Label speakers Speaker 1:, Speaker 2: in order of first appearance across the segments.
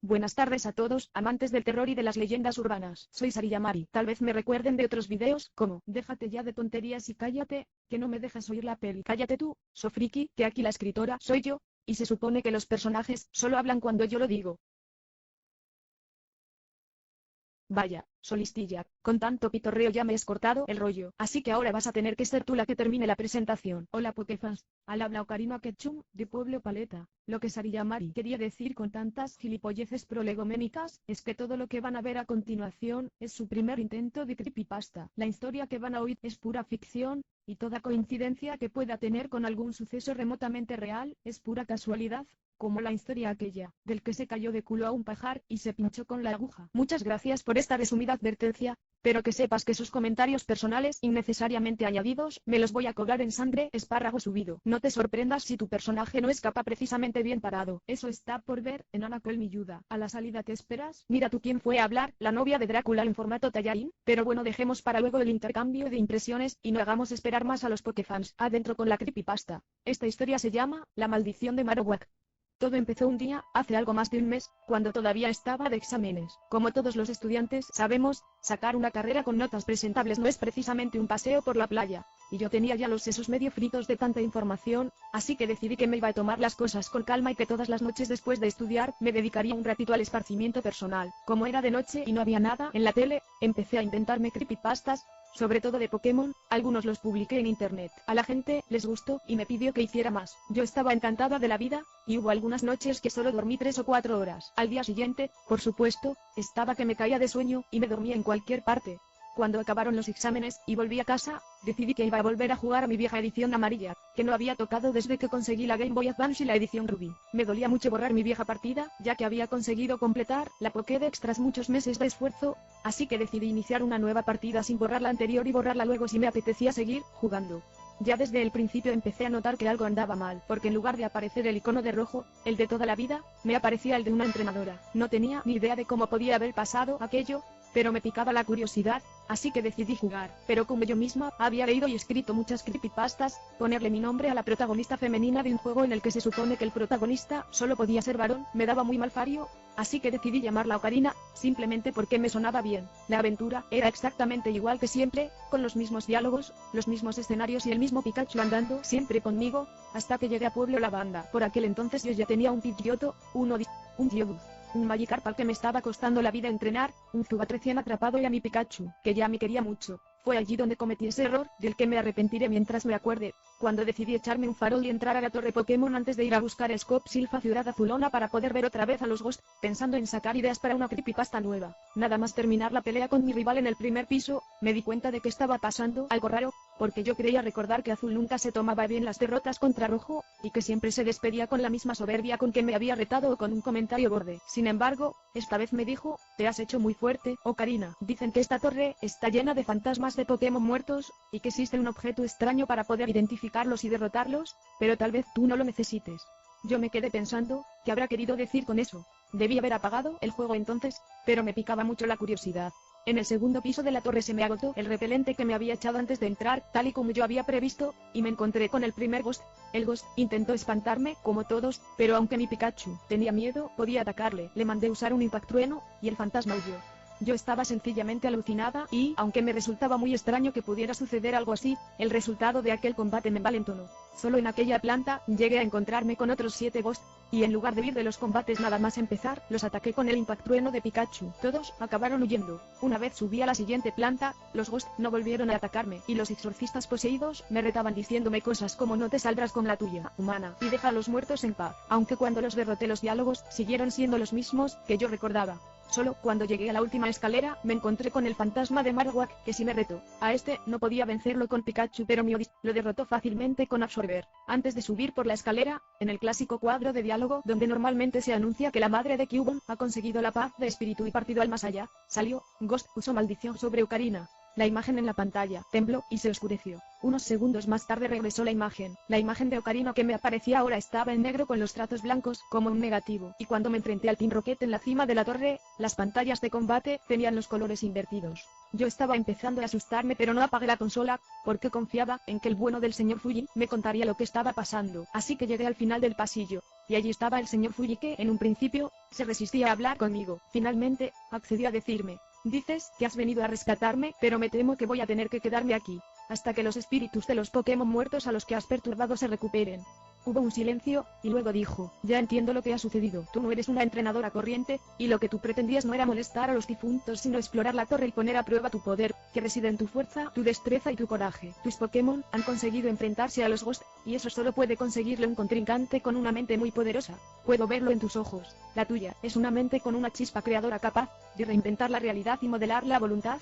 Speaker 1: Buenas tardes a todos, amantes del terror y de las leyendas urbanas. Soy Sariyamari. Tal vez me recuerden de otros videos, como déjate ya de tonterías y cállate, que no me dejas oír la peli. Cállate tú, Sofriki, que aquí la escritora soy yo, y se supone que los personajes solo hablan cuando yo lo digo. Vaya, Solistilla, con tanto pitorreo ya me has cortado el rollo, así que ahora vas a tener que ser tú la que termine la presentación. Hola Pokefans, al habla Ocarina Ketchum, de Pueblo Paleta. Lo que Sariyamari quería decir con tantas gilipolleces prolegoménicas, es que todo lo que van a ver a continuación, es su primer intento de creepypasta. La historia que van a oír es pura ficción, y toda coincidencia que pueda tener con algún suceso remotamente real, es pura casualidad, como la historia aquella, del que se cayó de culo a un pajar, y se pinchó con la aguja. Muchas gracias por esta resumida advertencia, pero que sepas que sus comentarios personales innecesariamente añadidos, me los voy a cobrar en sangre, espárrago subido. No te sorprendas si tu personaje no escapa precisamente bien parado, eso está por ver, en Anacuel Milluda. A la salida te esperas, mira tú quién fue a hablar, la novia de Drácula en formato tallarín, pero bueno, dejemos para luego el intercambio de impresiones, y no hagamos esperar más a los Pokefans. Adentro con la creepypasta. Esta historia se llama, La maldición de Marowak. Todo empezó un día, hace algo más de un mes, cuando todavía estaba de exámenes. Como todos los estudiantes sabemos, sacar una carrera con notas presentables no es precisamente un paseo por la playa. Y yo tenía ya los sesos medio fritos de tanta información, así que decidí que me iba a tomar las cosas con calma y que todas las noches después de estudiar, me dedicaría un ratito al esparcimiento personal. Como era de noche y no había nada en la tele, empecé a inventarme creepypastas, sobre todo de Pokémon, algunos los publiqué en internet. A la gente les gustó y me pidió que hiciera más. Yo estaba encantada de la vida, y hubo algunas noches que solo dormí 3 o 4 horas. Al día siguiente, por supuesto, estaba que me caía de sueño, y me dormía en cualquier parte. Cuando acabaron los exámenes, y volví a casa, decidí que iba a volver a jugar a mi vieja edición amarilla, que no había tocado desde que conseguí la Game Boy Advance y la edición Ruby. Me dolía mucho borrar mi vieja partida, ya que había conseguido completar la Pokédex tras muchos meses de esfuerzo, así que decidí iniciar una nueva partida sin borrar la anterior y borrarla luego si me apetecía seguir jugando. Ya desde el principio empecé a notar que algo andaba mal, porque en lugar de aparecer el icono de rojo, el de toda la vida, me aparecía el de una entrenadora. No tenía ni idea de cómo podía haber pasado aquello, pero me picaba la curiosidad, así que decidí jugar. Pero como yo misma había leído y escrito muchas creepypastas, ponerle mi nombre a la protagonista femenina de un juego en el que se supone que el protagonista solo podía ser varón, me daba muy mal fario, así que decidí llamarla Ocarina, simplemente porque me sonaba bien. La aventura era exactamente igual que siempre, con los mismos diálogos, los mismos escenarios y el mismo Pikachu andando siempre conmigo, hasta que llegué a Pueblo Lavanda. Por aquel entonces yo ya tenía un Pidgeotto, un Geodude, un Magikarp al que me estaba costando la vida entrenar, un Zubat recién atrapado y a mi Pikachu, que ya me quería mucho. Fue allí donde cometí ese error, del que me arrepentiré mientras me acuerde, cuando decidí echarme un farol y entrar a la torre Pokémon antes de ir a buscar a Scop Silpha Ciudad Azulona para poder ver otra vez a los Ghost, pensando en sacar ideas para una creepypasta nueva. Nada más terminar la pelea con mi rival en el primer piso, me di cuenta de que estaba pasando algo raro, porque yo creía recordar que Azul nunca se tomaba bien las derrotas contra Rojo, y que siempre se despedía con la misma soberbia con que me había retado o con un comentario borde. Sin embargo, esta vez me dijo, te has hecho muy fuerte, Ocarina. Dicen que esta torre está llena de fantasmas de Pokémon muertos, y que existe un objeto extraño para poder identificarlos y derrotarlos, pero tal vez tú no lo necesites. Yo me quedé pensando, ¿qué habrá querido decir con eso? Debí haber apagado el juego entonces, pero me picaba mucho la curiosidad. En el segundo piso de la torre se me agotó el repelente que me había echado antes de entrar, tal y como yo había previsto, y me encontré con el primer Ghost. El Ghost intentó espantarme, como todos, pero aunque mi Pikachu tenía miedo, podía atacarle. Le mandé usar un impactrueno, y el fantasma huyó. Yo estaba sencillamente alucinada, y, aunque me resultaba muy extraño que pudiera suceder algo así, el resultado de aquel combate me envalentonó. Solo en aquella planta, llegué a encontrarme con otros 7 Ghost, y en lugar de huir de los combates nada más empezar, los ataqué con el impactrueno de Pikachu. Todos acabaron huyendo. Una vez subí a la siguiente planta, los Ghost no volvieron a atacarme, y los exorcistas poseídos me retaban diciéndome cosas como no te saldrás con la tuya, humana, y deja a los muertos en paz. Aunque cuando los derroté los diálogos siguieron siendo los mismos que yo recordaba. Solo cuando llegué a la última escalera, me encontré con el fantasma de Marowak, que sí me retó. A este, no podía vencerlo con Pikachu, pero mi lo derrotó fácilmente con Absorber. Antes de subir por la escalera, en el clásico cuadro de diálogo donde normalmente se anuncia que la madre de Cubone ha conseguido la paz de espíritu y partido al más allá, salió, Ghost usó maldición sobre Ocarina. La imagen en la pantalla tembló y se oscureció. Unos segundos más tarde regresó la imagen. La imagen de Ocarina que me aparecía ahora estaba en negro con los trazos blancos, como un negativo. Y cuando me enfrenté al Team Rocket en la cima de la torre, las pantallas de combate tenían los colores invertidos. Yo estaba empezando a asustarme, pero no apagué la consola, porque confiaba en que el bueno del señor Fuji me contaría lo que estaba pasando. Así que llegué al final del pasillo, y allí estaba el señor Fuji que, en un principio, se resistía a hablar conmigo. Finalmente, accedió a decirme: dices que has venido a rescatarme, pero me temo que voy a tener que quedarme aquí hasta que los espíritus de los Pokémon muertos a los que has perturbado se recuperen. Hubo un silencio, y luego dijo: ya entiendo lo que ha sucedido. Tú no eres una entrenadora corriente, y lo que tú pretendías no era molestar a los difuntos sino explorar la torre y poner a prueba tu poder, que reside en tu fuerza, tu destreza y tu coraje. Tus Pokémon han conseguido enfrentarse a los Ghost, y eso solo puede conseguirlo un contrincante con una mente muy poderosa. Puedo verlo en tus ojos. La tuya es una mente con una chispa creadora capaz de reinventar la realidad y modelar la voluntad,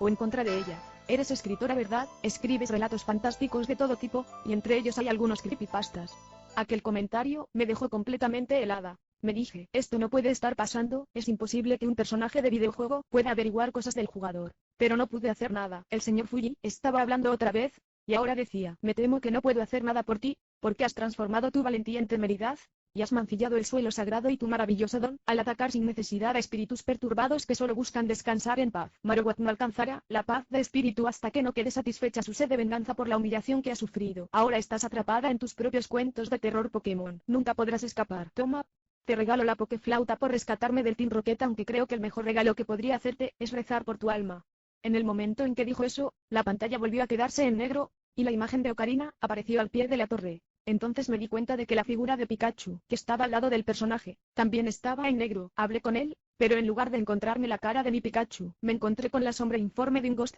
Speaker 1: o en contra de ella. Eres escritora, ¿verdad? Escribes relatos fantásticos de todo tipo, y entre ellos hay algunos creepypastas. Aquel comentario me dejó completamente helada. Me dije: esto no puede estar pasando, es imposible que un personaje de videojuego pueda averiguar cosas del jugador. Pero no pude hacer nada. El señor Fuji estaba hablando otra vez, y ahora decía: me temo que no puedo hacer nada por ti, porque has transformado tu valentía en temeridad, y has mancillado el suelo sagrado y tu maravilloso don, al atacar sin necesidad a espíritus perturbados que solo buscan descansar en paz. Marowak no alcanzará la paz de espíritu hasta que no quede satisfecha su sed de venganza por la humillación que ha sufrido. Ahora estás atrapada en tus propios cuentos de terror Pokémon. Nunca podrás escapar. Toma, te regalo la Pokéflauta por rescatarme del Team Rocket, aunque creo que el mejor regalo que podría hacerte es rezar por tu alma. En el momento en que dijo eso, la pantalla volvió a quedarse en negro, y la imagen de Ocarina apareció al pie de la torre. Entonces me di cuenta de que la figura de Pikachu, que estaba al lado del personaje, también estaba en negro. Hablé con él, pero en lugar de encontrarme la cara de mi Pikachu, me encontré con la sombra informe de un Ghost.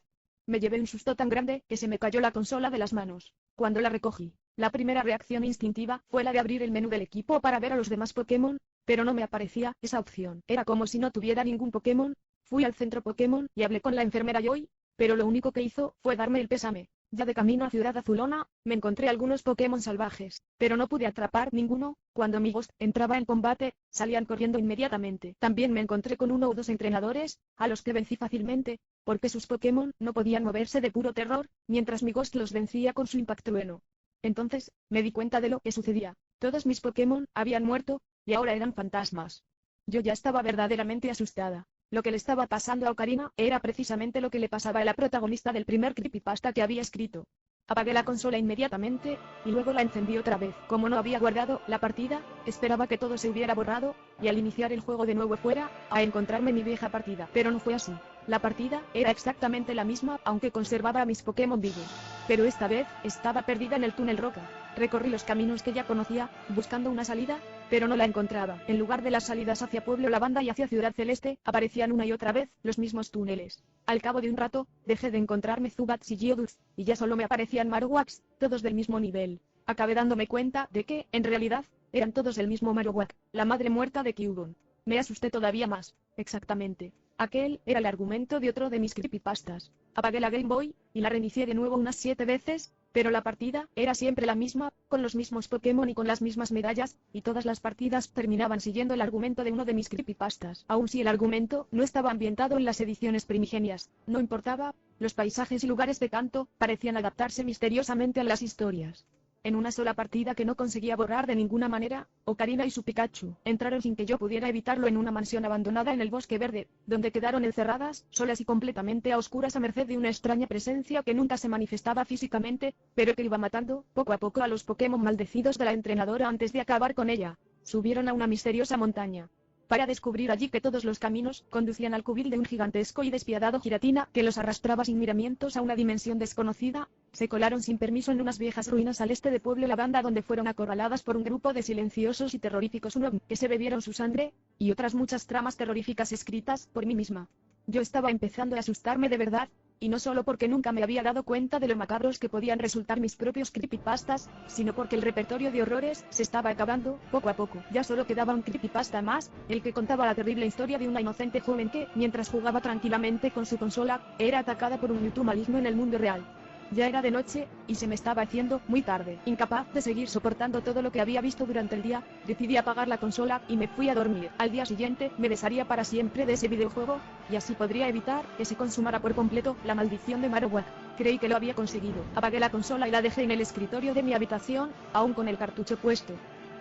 Speaker 1: Me llevé un susto tan grande que se me cayó la consola de las manos. Cuando la recogí, la primera reacción instintiva fue la de abrir el menú del equipo para ver a los demás Pokémon, pero no me aparecía esa opción. Era como si no tuviera ningún Pokémon. Fui al centro Pokémon y hablé con la enfermera Joy, pero lo único que hizo fue darme el pésame. Ya de camino a Ciudad Azulona, me encontré algunos Pokémon salvajes, pero no pude atrapar ninguno. Cuando mi Ghost entraba en combate, salían corriendo inmediatamente. También me encontré con uno o dos entrenadores, a los que vencí fácilmente, porque sus Pokémon no podían moverse de puro terror, mientras mi Ghost los vencía con su impactrueno. Entonces, me di cuenta de lo que sucedía. Todos mis Pokémon habían muerto, y ahora eran fantasmas. Yo ya estaba verdaderamente asustada. Lo que le estaba pasando a Ocarina era precisamente lo que le pasaba a la protagonista del primer creepypasta que había escrito. Apagué la consola inmediatamente, y luego la encendí otra vez. Como no había guardado la partida, esperaba que todo se hubiera borrado, y al iniciar el juego de nuevo fuera a encontrarme mi vieja partida. Pero no fue así. La partida era exactamente la misma, aunque conservaba a mis Pokémon vivos. Pero esta vez, estaba perdida en el túnel Roca. Recorrí los caminos que ya conocía, buscando una salida, pero no la encontraba. En lugar de las salidas hacia Pueblo Lavanda y hacia Ciudad Celeste, aparecían una y otra vez los mismos túneles. Al cabo de un rato, dejé de encontrarme Zubats y Geodude, y ya solo me aparecían Marowaks, todos del mismo nivel. Acabé dándome cuenta de que, en realidad, eran todos el mismo Marowak, la madre muerta de Kyurem. Me asusté todavía más. Exactamente. Aquel era el argumento de otro de mis creepypastas. Apagué la Game Boy, y la reinicié de nuevo unas 7 veces, pero la partida era siempre la misma, con los mismos Pokémon y con las mismas medallas, y todas las partidas terminaban siguiendo el argumento de uno de mis creepypastas. Aun si el argumento no estaba ambientado en las ediciones primigenias, no importaba, los paisajes y lugares de Kanto parecían adaptarse misteriosamente a las historias. En una sola partida que no conseguía borrar de ninguna manera, Ocarina y su Pikachu entraron sin que yo pudiera evitarlo en una mansión abandonada en el Bosque Verde, donde quedaron encerradas, solas y completamente a oscuras a merced de una extraña presencia que nunca se manifestaba físicamente, pero que iba matando, poco a poco, a los Pokémon maldecidos de la entrenadora antes de acabar con ella. Subieron a una misteriosa montaña, para descubrir allí que todos los caminos conducían al cubil de un gigantesco y despiadado Giratina que los arrastraba sin miramientos a una dimensión desconocida. Se colaron sin permiso en unas viejas ruinas al este de Pueblo Lavanda, donde fueron acorraladas por un grupo de silenciosos y terroríficos Unob que se bebieron su sangre, y otras muchas tramas terroríficas escritas por mí misma. Yo estaba empezando a asustarme de verdad, y no solo porque nunca me había dado cuenta de lo macabros que podían resultar mis propios creepypastas, sino porque el repertorio de horrores se estaba acabando, poco a poco. Ya solo quedaba un creepypasta más, el que contaba la terrible historia de una inocente joven que, mientras jugaba tranquilamente con su consola, era atacada por un Mewtwo maligno en el mundo real. Ya era de noche, y se me estaba haciendo muy tarde. Incapaz de seguir soportando todo lo que había visto durante el día, decidí apagar la consola y me fui a dormir. Al día siguiente, me desharía para siempre de ese videojuego, y así podría evitar que se consumara por completo la maldición de Marowak. Creí que lo había conseguido. Apagué la consola y la dejé en el escritorio de mi habitación, aún con el cartucho puesto.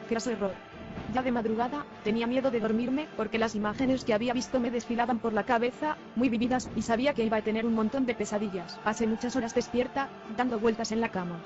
Speaker 1: Graso error. Ya de madrugada, tenía miedo de dormirme, porque las imágenes que había visto me desfilaban por la cabeza, muy vividas, y sabía que iba a tener un montón de pesadillas. Pasé muchas horas despierta, dando vueltas en la cama.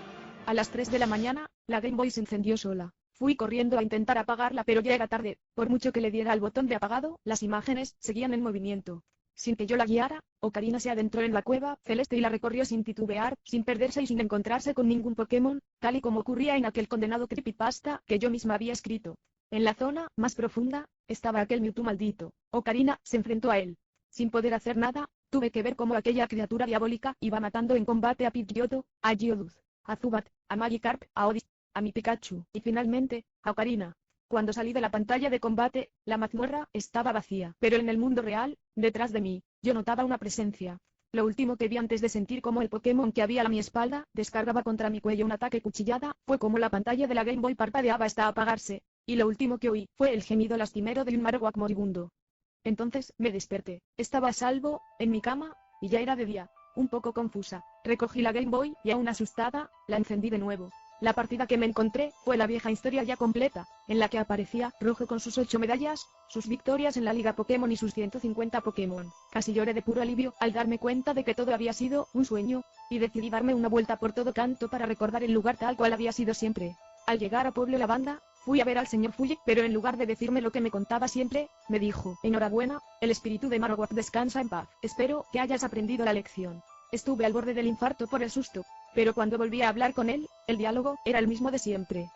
Speaker 1: A las 3 de la mañana, la Game Boy se encendió sola. Fui corriendo a intentar apagarla, pero ya era tarde. Por mucho que le diera al botón de apagado, las imágenes seguían en movimiento. Sin que yo la guiara, Ocarina se adentró en la cueva celeste y la recorrió sin titubear, sin perderse y sin encontrarse con ningún Pokémon, tal y como ocurría en aquel condenado creepypasta que yo misma había escrito. En la zona más profunda, estaba aquel Mewtwo maldito. Ocarina se enfrentó a él. Sin poder hacer nada, tuve que ver cómo aquella criatura diabólica iba matando en combate a Pidgeotto, a Geodude, a Zubat, a Magikarp, a Odyssey, a mi Pikachu, y finalmente, a Ocarina. Cuando salí de la pantalla de combate, la mazmorra estaba vacía, pero en el mundo real, detrás de mí, yo notaba una presencia. Lo último que vi antes de sentir como el Pokémon que había a mi espalda descargaba contra mi cuello un ataque cuchillada, fue como la pantalla de la Game Boy parpadeaba hasta apagarse, y lo último que oí fue el gemido lastimero de un Marowak moribundo. Entonces me desperté, estaba a salvo, en mi cama, y ya era de día. Un poco confusa, recogí la Game Boy y aún asustada, la encendí de nuevo. La partida que me encontré fue la vieja historia ya completa, en la que aparecía Rojo con sus 8 medallas, sus victorias en la Liga Pokémon y sus 150 Pokémon. Casi lloré de puro alivio al darme cuenta de que todo había sido un sueño, y decidí darme una vuelta por todo canto para recordar el lugar tal cual había sido siempre. Al llegar a Pueblo Lavanda, fui a ver al señor Fuji, pero en lugar de decirme lo que me contaba siempre, me dijo: enhorabuena, el espíritu de Marowak descansa en paz. Espero que hayas aprendido la lección. Estuve al borde del infarto por el susto, pero cuando volví a hablar con él, el diálogo era el mismo de siempre.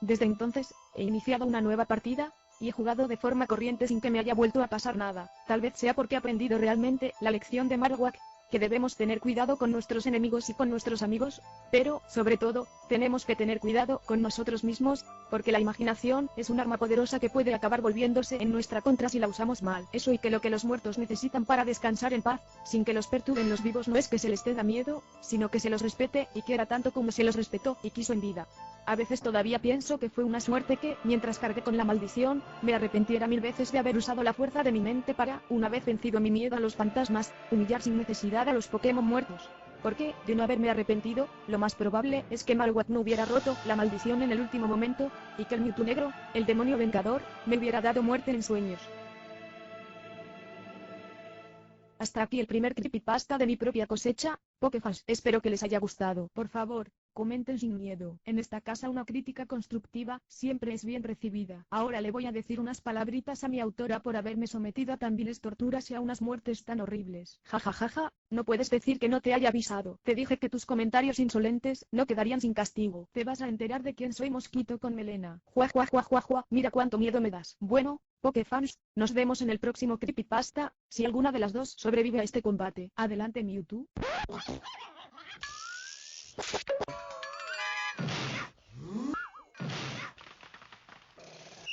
Speaker 1: Desde entonces, he iniciado una nueva partida, y he jugado de forma corriente sin que me haya vuelto a pasar nada. Tal vez sea porque he aprendido realmente la lección de Marowak, que debemos tener cuidado con nuestros enemigos y con nuestros amigos, pero, sobre todo, tenemos que tener cuidado con nosotros mismos, porque la imaginación es un arma poderosa que puede acabar volviéndose en nuestra contra si la usamos mal. Eso y que lo que los muertos necesitan para descansar en paz, sin que los perturben los vivos, no es que se les tenga miedo, sino que se los respete y quiera tanto como se los respetó y quiso en vida. A veces todavía pienso que fue una suerte que, mientras cargué con la maldición, me arrepintiera 1000 veces de haber usado la fuerza de mi mente para, una vez vencido mi miedo a los fantasmas, humillar sin necesidad a los Pokémon muertos. Porque, de no haberme arrepentido, lo más probable es que Marowak no hubiera roto la maldición en el último momento, y que el Mewtwo negro, el demonio vengador, me hubiera dado muerte en sueños. Hasta aquí el primer creepypasta de mi propia cosecha, Pokéfans. Espero que les haya gustado. Por favor, comenten sin miedo. En esta casa una crítica constructiva siempre es bien recibida. Ahora le voy a decir unas palabritas a mi autora por haberme sometido a tan viles torturas y a unas muertes tan horribles. Jajajaja, no puedes decir que no te haya avisado. Te dije que tus comentarios insolentes no quedarían sin castigo. Te vas a enterar de quién soy, mosquito con melena. Jua jua jua jua jua. Mira cuánto miedo me das. Bueno, Pokéfans, nos vemos en el próximo creepypasta, si alguna de las dos sobrevive a este combate. Adelante, Mewtwo.